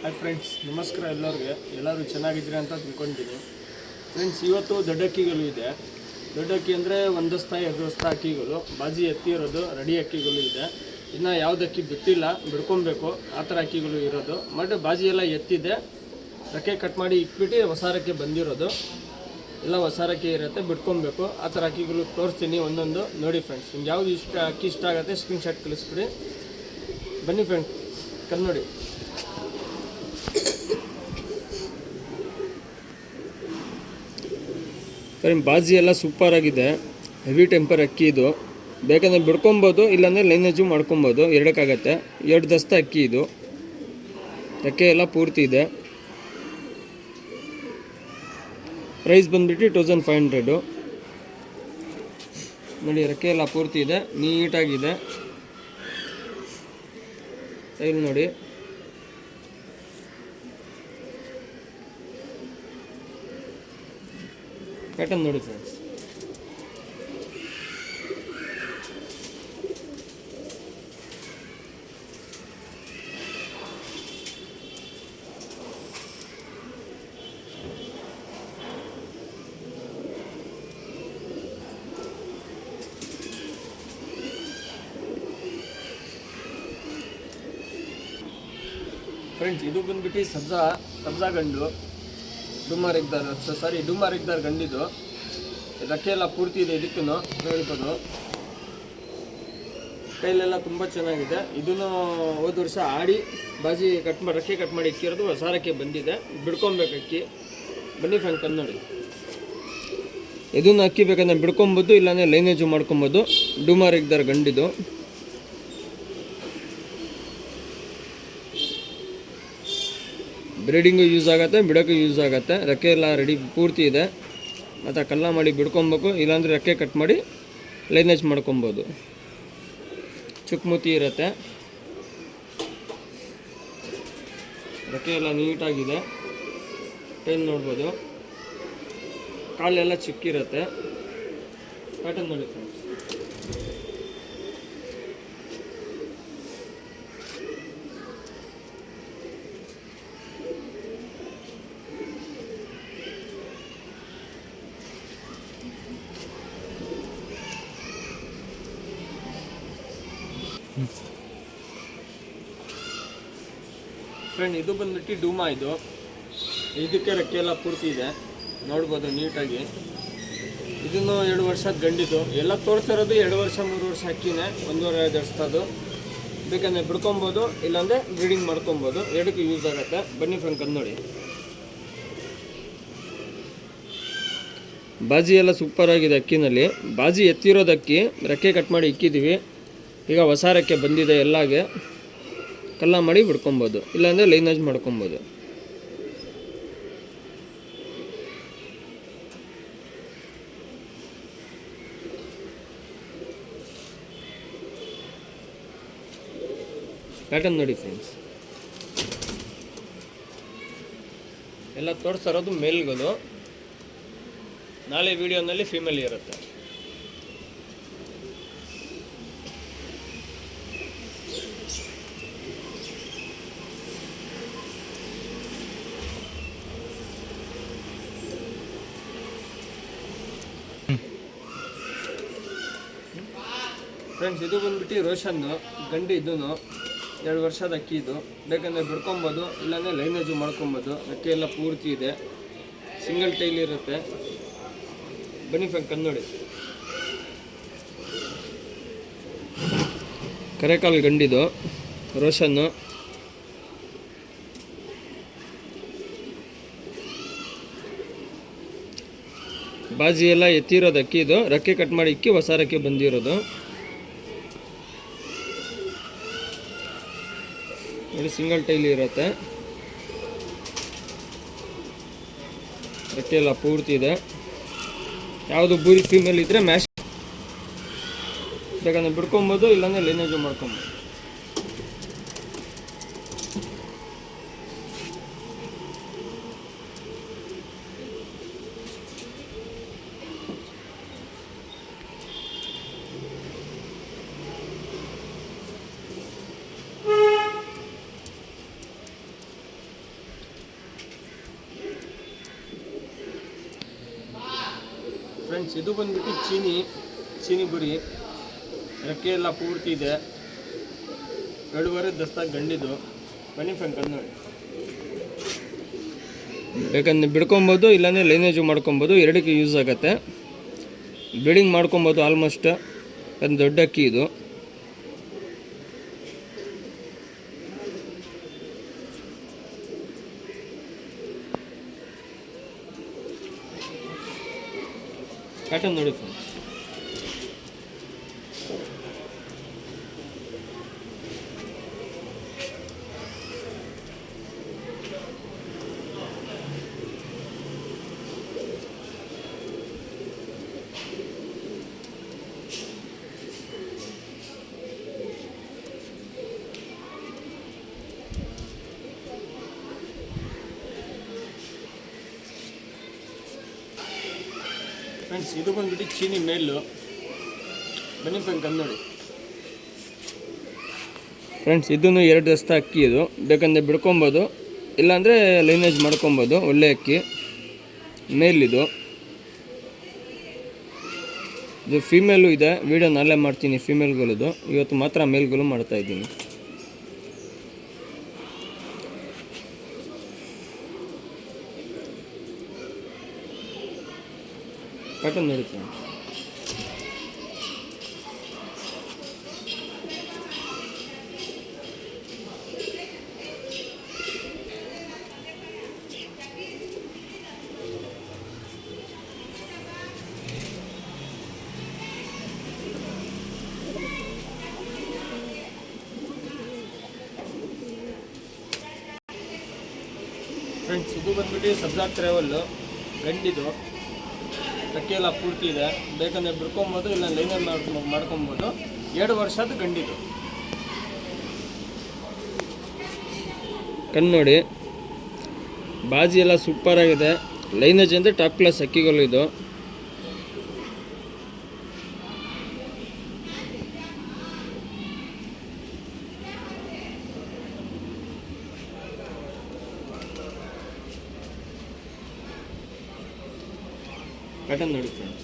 Hi friends, ನಮಸ್ಕಾರ. ಎಲ್ಲರೂ ಚೆನ್ನಾಗಿದ್ದೀರಿ ಅಂತ ತಿಳ್ಕೊಂಡಿದ್ದೀನಿ. ಫ್ರೆಂಡ್ಸ್, ಇವತ್ತು ದೊಡ್ಡ ಅಕ್ಕಿಗಳು ಇದೆ. ದೊಡ್ಡ ಅಕ್ಕಿ ಅಂದರೆ 1 ದಸ್ತಾ 2 ದಸ್ತಾ ಅಕ್ಕಿಗಳು, ಬಾಜಿ ಎತ್ತಿರೋದು ರೆಡಿ ಅಕ್ಕಿಗಳು ಇದೆ. ಇನ್ನು ಯಾವ್ದು ಅಕ್ಕಿ ಬಿಟ್ಟಿಲ್ಲ, ಬಿಡ್ಕೊಬೇಕು, ಆ ಥರ ಅಕ್ಕಿಗಳು ಇರೋದು. ಬಟ್ ಬಾಜಿ ಎಲ್ಲ ಎತ್ತಿದೆ, ರೆಕ್ಕೆ ಕಟ್ ಮಾಡಿ ಇಟ್ಬಿಟ್ಟು ಹೊಸಾರಕ್ಕೆ ಬಂದಿರೋದು. ಎಲ್ಲ ಹೊಸಾರಕ್ಕೆ ಇರುತ್ತೆ, ಬಿಡ್ಕೊಬೇಕು. ಆ ಥರ ಅಕ್ಕಿಗಳು ತೋರಿಸ್ತೀನಿ ಒಂದೊಂದು. ನೋಡಿ ಫ್ರೆಂಡ್ಸ್, ನಿಮ್ಗೆ ಯಾವುದು ಅಕ್ಕಿ ಇಷ್ಟ ಆಗುತ್ತೆ ಸ್ಕ್ರೀನ್ಶಾಟ್ ಕಳಿಸ್ಬಿಡಿ. ಬನ್ನಿ ಫ್ರೆಂಡ್ಸ್, ನೋಡಿ. ಬಾಜಿ ಎಲ್ಲ ಸೂಪರ್ ಆಗಿದೆ, ಹೆವಿ ಟೆಂಪರ್ ಅಕ್ಕಿ ಇದು. ಬೇಕಂದರೆ ಬಿಡ್ಕೊಬೋದು, ಇಲ್ಲಾಂದರೆ ಲೈನೇಜು ಮಾಡ್ಕೊಬೋದು, ಎರಡಕ್ಕಾಗತ್ತೆ. 2 ದಸ್ತಾ ಅಕ್ಕಿ ಇದು, ರೆಕ್ಕೆ ಎಲ್ಲ ಪೂರ್ತಿ ಇದೆ. ಪ್ರೈಸ್ ಬಂದುಬಿಟ್ಟು 2500. ನೋಡಿ, ರೆಕ್ಕೆ ಎಲ್ಲ ಪೂರ್ತಿ ಇದೆ, ನೀಟಾಗಿದೆ. ಇಲ್ಲಿ ನೋಡಿ, ಪ್ಯಾಟರ್ನ್ ನೋಡಿ ಫ್ರೆಂಡ್ಸ್. ಫ್ರೆಂಡ್ಸ್, ಇದು ಬಂದ್ಬಿಟ್ಟು ಸಬ್ಜಾ ಗಂಡು, ಡುಮಾರ್ ಇಕ್ದಾರ್ ಗಂಡಿದು. ರೆಕ್ಕೆ ಎಲ್ಲ ಪೂರ್ತಿ ಇದೆ, ಇದಕ್ಕೂ ನೋಡ್ಬೋದು. ಕೈಲೆಲ್ಲ ತುಂಬ ಚೆನ್ನಾಗಿದೆ. ಇದನ್ನು ಹೋದ ವರ್ಷ ಆಡಿ ಬಾಜಿ ರೆಕ್ಕೆ ಕಟ್ ಮಾಡಿ ಇಕ್ಕಿರೋದು, ಹೊಸಾರಕ್ಕೆ ಬಂದಿದೆ. ಬಿಡ್ಕೊಬೇಕು ಅಕ್ಕಿ. ಬನ್ನಿ ಫ್ರೆಂಡ್, ನೋಡಿ. ಇದನ್ನು ಅಕ್ಕಿ ಬೇಕಂದ್ರೆ ಬಿಡ್ಕೊಬೋದು, ಇಲ್ಲಾಂದರೆ ಲೈನೇಜು ಮಾಡ್ಕೊಬೋದು. ಡುಮಾರ್ ಇಕ್ದಾರ್ ಗಂಡಿದು. ಬ್ರೀಡಿಂಗು ಯೂಸ್ ಆಗುತ್ತೆ, ಬಿಡೋಕ್ಕೂ ಯೂಸ್ ಆಗುತ್ತೆ. ರೆಕ್ಕೆ ಎಲ್ಲ ರೆಡಿ ಪೂರ್ತಿ ಇದೆ. ಮತ್ತು ಕಲ್ಲ ಮಾಡಿ ಬಿಡ್ಕೊಬೇಕು, ಇಲ್ಲಾಂದರೆ ರೆಕ್ಕೆ ಕಟ್ ಮಾಡಿ ಲೈನೇಜ್ ಮಾಡ್ಕೊಬೋದು. ಚುಕ್ಮುತಿ ಇರುತ್ತೆ, ರೆಕ್ಕೆ ಎಲ್ಲ ನೀಟಾಗಿದೆ. ಟೈಲ್ ನೋಡ್ಬೋದು, ಕಾಲೆಲ್ಲ ಚಿಕ್ಕಿರುತ್ತೆ. ಪ್ಯಾಟರ್ನ್ ನೋಡಿ ಫ್ರೆಂಡ್ಸ್. ಫ್ರೆಂಡ್, ಇದು ಬಂದ್ಬಿಟ್ಟು ಡೂಮಾ. ಇದಕ್ಕೆ ರೆಕ್ಕೆ ಎಲ್ಲ ಪೂರ್ತಿ ಇದೆ, ನೋಡ್ಬೋದು ನೀಟಾಗಿ. ಇದನ್ನು 2 ವರ್ಷದ ಗಂಡಿದು. ಎಲ್ಲ ತೋರಿಸಿರೋದು 2 ವರ್ಷ 3 ವರ್ಷ ಅಕ್ಕಿನೇ, 1.5 ವರ್ಷದ್ದು. ಬೇಕಂದರೆ ಬಿಡ್ಕೊಬೋದು, ಇಲ್ಲಾಂದರೆ ಬ್ರೀಡಿಂಗ್ ಮಾಡ್ಕೊಬೋದು, ಎರಡಕ್ಕೂ ಯೂಸ್ ಆಗುತ್ತೆ. ಬನ್ನಿ ಫ್ರೆಂಡ್, ನೋಡಿ. ಬಾಜಿ ಎಲ್ಲ ಸೂಪರ್ ಆಗಿದೆ ಅಕ್ಕಿನಲ್ಲಿ. ಬಾಜಿ ಎತ್ತಿರೋದು ಅಕ್ಕಿ, ರೆಕ್ಕೆ ಕಟ್ ಮಾಡಿ ಇಕ್ಕಿದ್ದೀವಿ. ಈಗ ಹೊಸ ರೆಕ್ಕೆ ಬಂದಿದೆ, ಎಲ್ಲಾಗೆ ಕಲ್ಲ ಮಾಡಿ ಬಿಡ್ಕೊಬೋದು, ಇಲ್ಲಾಂದರೆ ಲೈನೇಜ್ ಮಾಡ್ಕೊಬೋದು. ಪ್ಯಾಟರ್ನ್ ನೋಡಿ ಫ್ರೆಂಡ್ಸ್. ಎಲ್ಲ ತೋರಿಸ್ತಿರೋದು ಮೇಲ್ಗಳು. ನಾಳೆ ವಿಡಿಯೋನಲ್ಲಿ ಫೀಮೇಲ್ ಇರುತ್ತೆ. ಫ್ರೆಂಡ್ಸ್, ಇದು ಬಂದ್ಬಿಟ್ಟು ರೋಷನ್ನು ಗಂಡು. ಇದೂ 2 ವರ್ಷದ ಅಕ್ಕಿ. ಇದು ಬೇಕಂದರೆ ಬಿಡ್ಕೊಬೋದು, ಇಲ್ಲಾಂದರೆ ಲೈನೇಜು ಮಾಡ್ಕೊಬೋದು. ರೆಕ್ಕೆ ಎಲ್ಲ ಪೂರ್ತಿ ಇದೆ, ಸಿಂಗಲ್ ಟೈಲ್ ಇರುತ್ತೆ. ಬನ್ನಿ ಫ್ರೆಂಡ್, ನೋಡಿ. ಕರೆಕಾಲ್ ಗಂಡಿದು, ರೋಷನ್ನು. ಬಾಜಿ ಎಲ್ಲ ಎತ್ತಿರೋದು ಅಕ್ಕಿ. ಇದು ರೆಕ್ಕೆ ಕಟ್ ಮಾಡಿ ಇಕ್ಕಿ ಹೊಸ ರೆಕ್ಕೆ ಬಂದಿರೋದು. ನೋಡಿ, ಸಿಂಗಲ್ ಟೈಲ್ ಇರುತ್ತೆ, ರೆಕ್ಕೆ ಎಲ್ಲ ಪೂರ್ತಿ ಇದೆ. ಯಾವುದು ಬೂರಿ ಫೀಮೇಲ್ ಇದ್ದರೆ ಮ್ಯಾಶ್ ಬೇಕಂದ್ರೆ ಬಿಡ್ಕೊಬೋದು, ಇಲ್ಲಾಂದರೆ ಲೈನೇಜು ಮಾಡ್ಕೊಬೋದು. ಫ್ರೆಂಡ್ಸ್ ಇದು ಬಂದ್ಬಿಟ್ಟು ಚೀನಿ ಗುರಿ, ರೆಕ್ಕೆ ಎಲ್ಲ ಪೂರ್ತಿ ಇದೆ, 2.5 ದಸ್ತಾಗಿ ಗಂಡಿದು. ಬನ್ನಿ ಫ್ರೆಂಡ್ ಕಣ್ಣು ನೋಡಿ. ಬೇಕಂದ್ರೆ ಬಿಡ್ಕೊಬೋದು, ಇಲ್ಲಾಂದರೆ ಲೈನೇಜು ಮಾಡ್ಕೊಬೋದು, ಎರಡಕ್ಕೆ ಯೂಸ್ ಆಗುತ್ತೆ. ಬ್ರೀಡಿಂಗ್ ಮಾಡ್ಕೊಬೋದು ಆಲ್ಮೋಸ್ಟ್. ಒಂದು ದೊಡ್ಡ ಅಕ್ಕಿ ಇದು. ಪ್ಯಾಟರ್ನ್ ನೋಡಿ ಫ್ರೆಂಡ್ಸ್. ಫ್ರೆಂಡ್ಸ್ ಇದು ಬಂದ್ಬಿಟ್ಟು ಚೀನಿ ಮೇಲು. ಬನ್ನಿ ಫ್ರೆಂಡ್ ಕಣ್ಣು ನೋಡಿ. ಫ್ರೆಂಡ್ಸ್ ಇದೂ 2 ದಸ್ತ ಅಕ್ಕಿ ಇದು. ಬೇಕಂದರೆ ಬಿಡ್ಕೊಬೋದು, ಇಲ್ಲಾಂದರೆ ಲೈನೇಜ್ ಮಾಡ್ಕೊಬೋದು. ಒಳ್ಳೆ ಅಕ್ಕಿ ಮೇಲಿದು. ಇದು ಫೀಮೇಲು ಇದೆ. ವೀಡಿಯೋ ನಾಳೆ ಮಾಡ್ತೀನಿ ಫೀಮೇಲ್ಗಳದ್ದು. ಇವತ್ತು ಮಾತ್ರ ಮೇಲ್ಗಳು ಮಾಡ್ತಾಯಿದ್ದೀನಿ. ಪ್ಯಾಟರ್ನ್ ನೋಡಿ ಫ್ರೆಂಡ್ಸ್. ಫ್ರೆಂಡ್ಸ್ ಇದು ಬಂದ್ಬಿಟ್ಟು ಸಬ್ಜಾ ಟ್ರಾವೆಲ್ಲು, ಗಂಡಿದು, ರೆಕ್ಕೆ ಎಲ್ಲ ಪೂರ್ತಿ ಇದೆ. ಬೇಕಂದರೆ ಬಿಡ್ಕೊಬೋದು, ಇಲ್ಲ ಲೈನಲ್ಲಿ ಮಾಡ್ಕೊಬೋದು. 2 ವರ್ಷದ ಗಂಡಿದು. ಕಣ್ಣು ನೋಡಿ. ಬಾಜಿ ಎಲ್ಲ ಸೂಪರಾಗಿದೆ. ಲೈನೇಜ್ ಅಂದರೆ ಟಾಪ್ ಕ್ಲಾಸ್ ಅಕ್ಕಿಗಳು ಇದು. ಪ್ಯಾಟರ್ನ್ ನೋಡಿ ಫ್ರೆಂಡ್ಸ್.